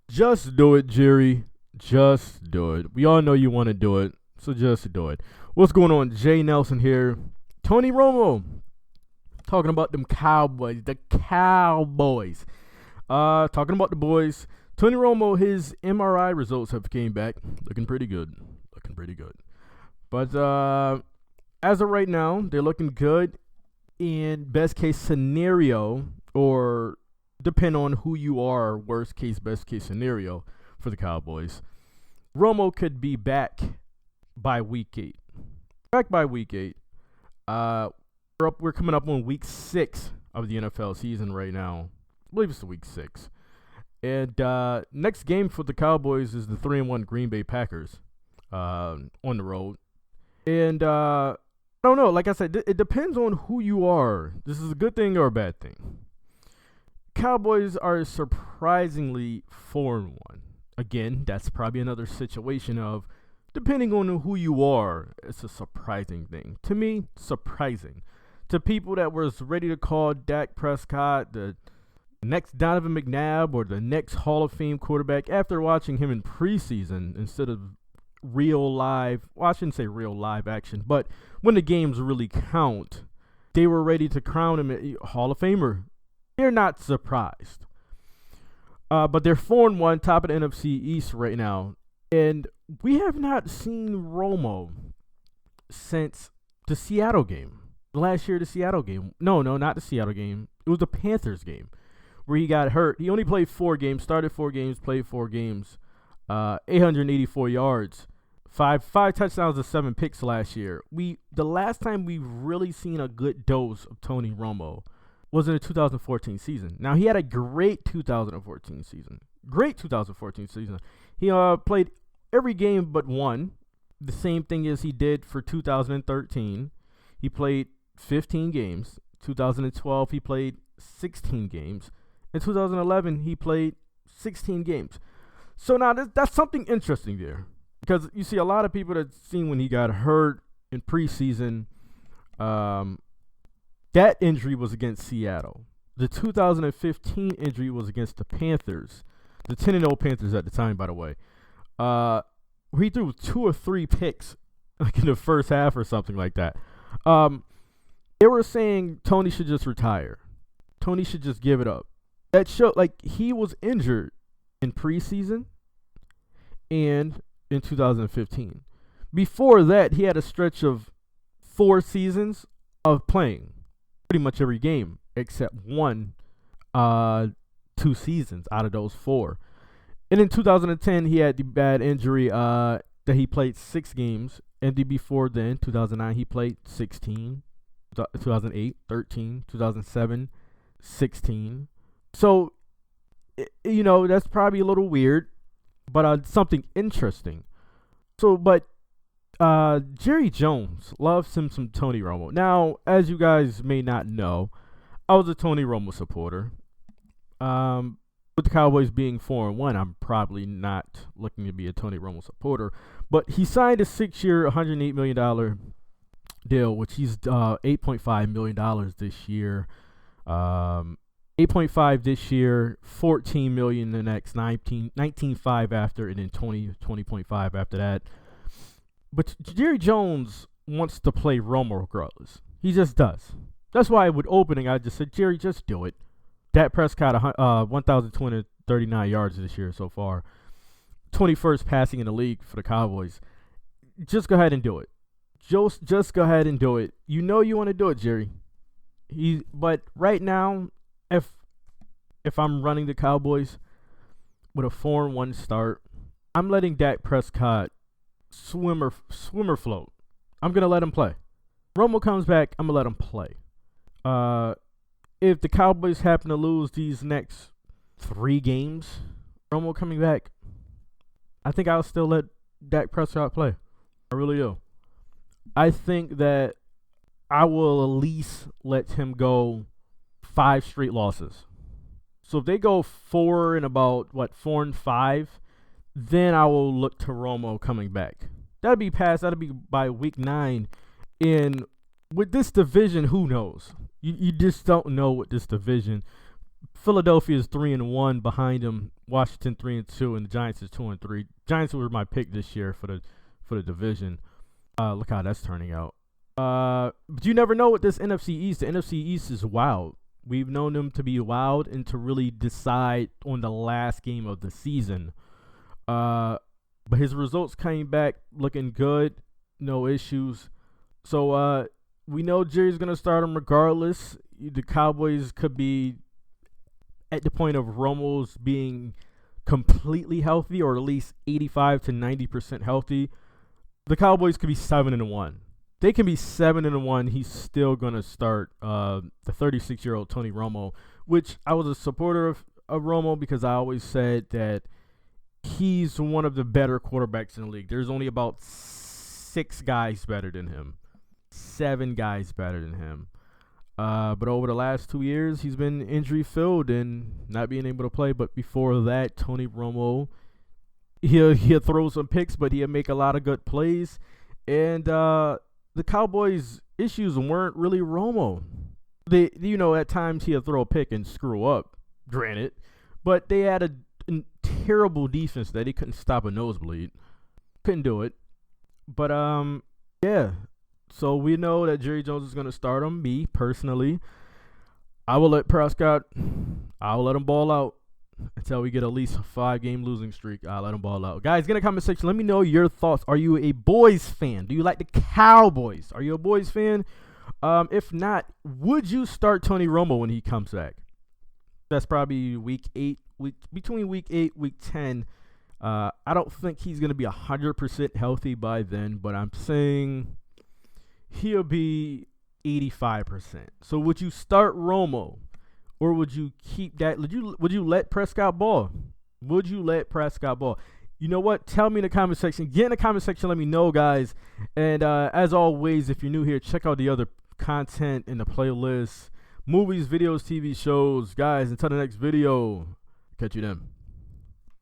Just do it, Jerry. Just do it. We all know you want to do it, so just do it. What's going on? Jay Nelson here. Tony Romo talking about them Cowboys. The Cowboys. Talking about the boys. Tony Romo, his MRI results have came back. Looking pretty good. But as of right now, they're looking good. In best case scenario, or depend on who you are, worst case, best case scenario for the Cowboys, Romo could be back by week 8. We're coming up on week 6 of the NFL season right now. I believe it's the week 6. And next game for the Cowboys is the 3-1 Green Bay Packers on the road. And I don't know. Like I said, it depends on who you are. This is a good thing or a bad thing. Cowboys are surprisingly 4-1. Again, that's probably another situation of depending on who you are, it's a surprising thing. To me, surprising. To people that was ready to call Dak Prescott the next Donovan McNabb or the next Hall of Fame quarterback after watching him in preseason instead of real live, well, I shouldn't say real live action, but when the games really count, they were ready to crown him a Hall of Famer. They're not surprised. But they're 4-1, top of the NFC East right now. And we have not seen Romo since the Seattle game. Last year, the Seattle game. No, not the Seattle game. It was the Panthers game where he got hurt. He only played 4 games, started 4 games, played 4 games, 884 yards, 5 touchdowns and 7 picks last year. The last time we've really seen a good dose of Tony Romo was in the 2014 season. Now, he had a great 2014 season. He played every game but one. The same thing as he did for 2013. He played 15 games. 2012, he played 16 games. In 2011, he played 16 games. So now that's something interesting there. Because you see a lot of people that seen when he got hurt in preseason, that injury was against Seattle. The 2015 injury was against the Panthers. The 10-0 Panthers at the time, by the way. Where he threw 2 or 3 picks like in the first half or something like that. They were saying Tony should just retire. Tony should just give it up. That showed like he was injured in preseason and in 2015. Before that, he had a stretch of 4 seasons of playing pretty much every game except 2 seasons out of those 4. And in 2010, he had the bad injury that he played 6 games. And before then, 2009, he played 16. 2008, 13, 2007, 16. So, that's probably a little weird, but something interesting. So, but Jerry Jones loves him some Tony Romo. Now, as you guys may not know, I was a Tony Romo supporter. With the Cowboys being 4-1, I'm probably not looking to be a Tony Romo supporter. But he signed a 6-year, $108 million deal, which he's $8.5 million this year. 8.5 this year, 14 million the next, 19.5 after, and then 20.5 after that. But Jerry Jones wants to play Romo regardless. He just does. That's why with opening, I just said, Jerry, just do it. Dak Prescott, 1,239 yards this year so far. 21st passing in the league for the Cowboys. Just go ahead and do it. Just go ahead and do it. You know you want to do it, Jerry. But right now, if I'm running the Cowboys with a 4-1 start, I'm letting Dak Prescott swimmer float. I'm gonna let him play. Romo comes back, I'm gonna let him play. If the Cowboys happen to lose these next 3 games, Romo coming back, I think I'll still let Dak Prescott play. I really do. I think that I will at least let him go 5 straight losses. So if they go 4 and 5, then I will look to Romo coming back. That'll be by week 9. And with this division, who knows? You just don't know with this division. Philadelphia is 3-1 behind him. Washington 3-2, and the Giants is 2-3. Giants were my pick this year for the division. Look how that's turning out. But you never know with this NFC East. The NFC East is wild. We've known them to be wild and to really decide on the last game of the season. But his results came back looking good, no issues. So we know Jerry's gonna start him regardless. The Cowboys could be at the point of Romo's being completely healthy, or at least 85 to 90% healthy. The Cowboys could be 7-1. They can be 7-1. He's still gonna start the 36-year-old Tony Romo, which I was a supporter of Romo because I always said that he's one of the better quarterbacks in the league. There's only about 6 guys better than him, 7 guys better than him. But over the last 2 years, he's been injury-filled and not being able to play. But before that, Tony Romo, he'll throw some picks, but he'll make a lot of good plays. And the Cowboys' issues weren't really Romo. At times he'll throw a pick and screw up, granted. But they had a terrible defense that he couldn't stop a nosebleed. Couldn't do it. But, yeah. So we know that Jerry Jones is going to start him. Me, personally, I will let Prescott, I will let him ball out until we get at least a 5-game losing streak. I'll let him ball out. Guys, get in the comment section. Let me know your thoughts. Are you a Boys fan? Do you like the Cowboys? Are you a Boys fan? If not, would you start Tony Romo when he comes back? That's probably between week 8, week 10. I don't think he's going to be 100% healthy by then, but I'm saying he'll be 85%. So would you start Romo, or would you keep that? Would you let Prescott ball? Would you let Prescott ball? You know what? Tell me in the comment section. Get in the comment section. Let me know, guys. And as always, if you're new here, check out the other content in the playlist. Movies, videos, TV shows. Guys, until the next video, catch you then.